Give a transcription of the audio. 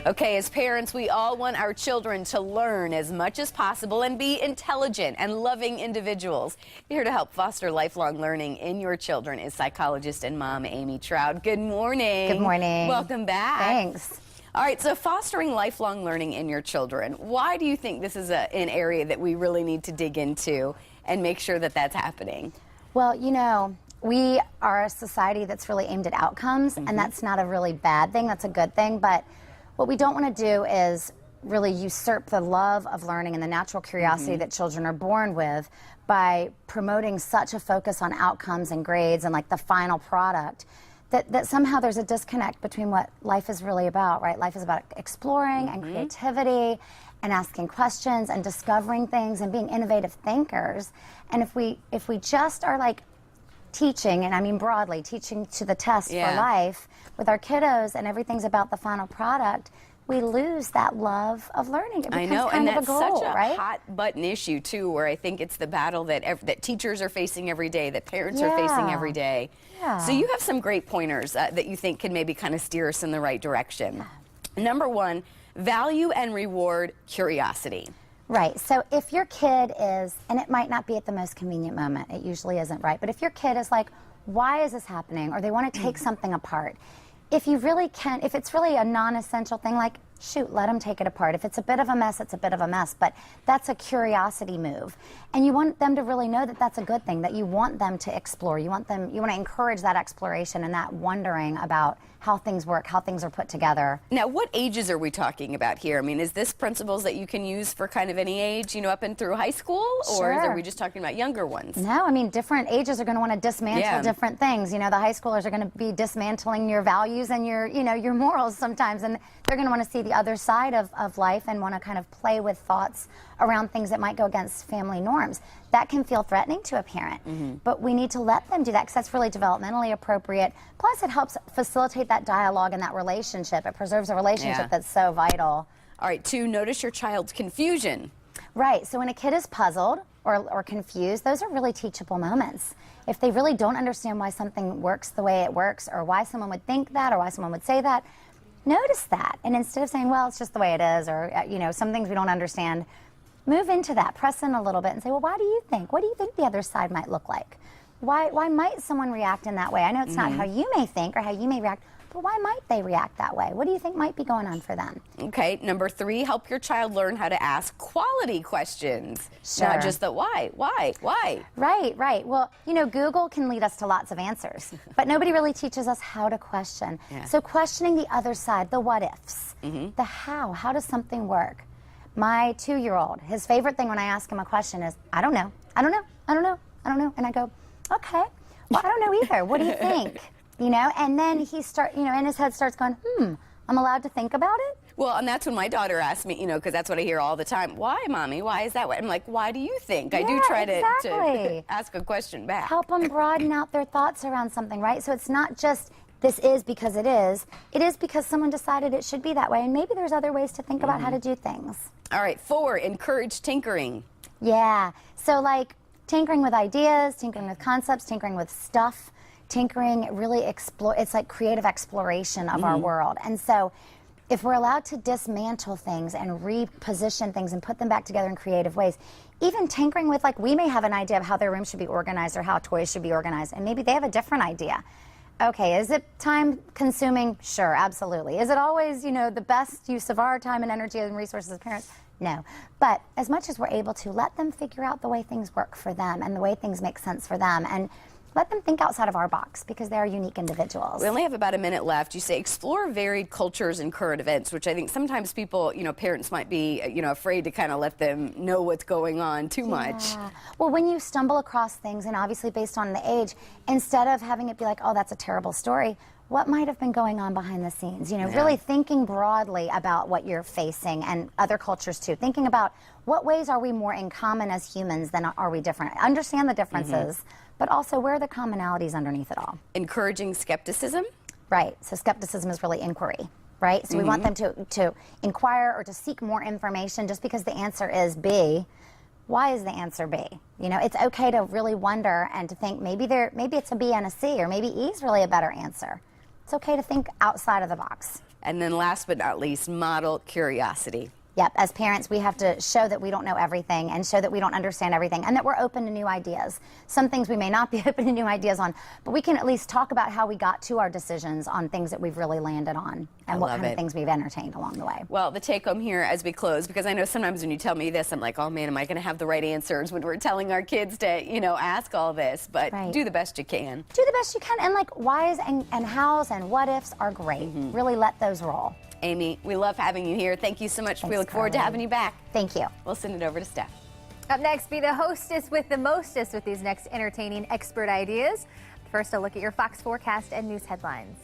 Okay, as parents, we all want our children to learn as much as possible and be intelligent and loving individuals. Here to help foster lifelong learning in your children is psychologist and mom Amy Trout. Good morning. Good morning. Welcome back. Thanks. All right, so fostering lifelong learning in your children. Why do you think this is an area that we really need to dig into and make sure that that's happening? Well, you know, we are a society that's really aimed at outcomes, and that's not a really bad thing. That's a good thing. But what we don't want to do is really usurp the love of learning and the natural curiosity that children are born with by promoting such a focus on outcomes and grades and like the final product. That somehow there's a disconnect between what life is really about, right? Life is about exploring and creativity and asking questions and discovering things and being innovative thinkers. And if we just are like teaching, and I mean broadly, teaching to the test for life with our kiddos and everything's about the final product, we lose that love of learning. It becomes kind of a goal, such a right? hot button issue too, where I think it's the battle that teachers are facing every day, that parents are facing every day. So you have some great pointers that you think can maybe kind of steer us in the right direction. Number one, value and reward curiosity. Right, so if your kid is, and it might not be at the most convenient moment, it usually isn't, right? But if your kid is like, why is this happening? Or they want to take something apart. If you really can, if it's really a non-essential thing, like, shoot, let them take it apart. If it's a bit of a mess, it's a bit of a mess, but that's a curiosity move. And you want them to really know that that's a good thing, that you want them to explore. You want to encourage that exploration and that wondering about how things work, how things are put together. Now, what ages are we talking about here? I mean, is this principles that you can use for kind of any age, you know, up and through high school? Or are we just talking about younger ones? No, I mean, different ages are going to want to dismantle different things. You know, the high schoolers are going to be dismantling your values and your, you know, your morals sometimes, and they're going to want to see the other side of life and want to kind of play with thoughts around things that might go against family norms. That can feel threatening to a parent, but we need to let them do that because that's really developmentally appropriate. Plus, it helps facilitate that dialogue and that relationship. It preserves a relationship that's so vital. All right, 2, notice your child's confusion. Right, so when a kid is puzzled or confused, those are really teachable moments. If they really don't understand why something works the way it works, or why someone would think that, or why someone would say that, notice that. And instead of saying, well, it's just the way it is, or, you know, some things we don't understand, move into that, press in a little bit and say, well, why do you think? What do you think the other side might look like? Why might someone react in that way? I know it's not how you may think or how you may react, but why might they react that way? What do you think might be going on for them? Okay, number 3, help your child learn how to ask quality questions. Not just the why. Right, right. Well, you know, Google can lead us to lots of answers, but nobody really teaches us how to question. So questioning the other side, the what ifs, the how does something work? My 2-year-old, his favorite thing when I ask him a question is, I don't know. And I go, okay, well, I don't know either. What do you think? You know, and then he in his head starts going, I'm allowed to think about it? Well, and that's when my daughter asks me, you know, because that's what I hear all the time. Why, Mommy? Why is that way? I'm like, why do you think? I do try to ask a question back. Help them broaden out their thoughts around something, right? So it's not just this is because it is. It is because someone decided it should be that way, and maybe there's other ways to think about how to do things. All right, 4, encourage tinkering. Yeah, so like tinkering with ideas, tinkering with concepts, tinkering with stuff, tinkering really it's like creative exploration of our world. And so if we're allowed to dismantle things and reposition things and put them back together in creative ways, even tinkering with, like, we may have an idea of how their room should be organized or how toys should be organized, and maybe they have a different idea. Okay, is it time consuming? Sure, absolutely. Is it always, you know, the best use of our time and energy and resources as parents? No. But as much as we're able to, let them figure out the way things work for them and the way things make sense for them, and let them think outside of our box because they are unique individuals. We only have about a minute left. You say explore varied cultures and current events, which I think sometimes people, you know, parents might be, you know, afraid to kind of let them know what's going on too much. Well, when you stumble across things, and obviously based on the age, instead of having it be like, oh, that's a terrible story, what might have been going on behind the scenes? You know, really thinking broadly about what you're facing, and other cultures too. Thinking about what ways are we more in common as humans than are we different? Understand the differences, but also where are the commonalities underneath it all? Encouraging skepticism? Right, so skepticism is really inquiry, right? So we want them to inquire or to seek more information. Just because the answer is B, why is the answer B? You know, it's okay to really wonder and to think maybe it's a B and a C, or maybe E is really a better answer. It's okay to think outside of the box. And then last but not least, model curiosity. Yep, as parents, we have to show that we don't know everything and show that we don't understand everything and that we're open to new ideas. Some things we may not be open to new ideas on, but we can at least talk about how we got to our decisions on things that we've really landed on and what kind of things we've entertained along the way. Well, the take home here as we close, because I know sometimes when you tell me this, I'm like, oh man, am I going to have the right answers when we're telling our kids to, you know, ask all this, but do the best you can. Do the best you can, and like whys and hows and what ifs are great. Really let those roll. Amy, we love having you here. Thank you so much. Thanks, we look forward to having you back. Thank you. We'll send it over to Steph. Up next, be the hostess with the mostest with these next entertaining expert ideas. First, a look at your Fox forecast and news headlines.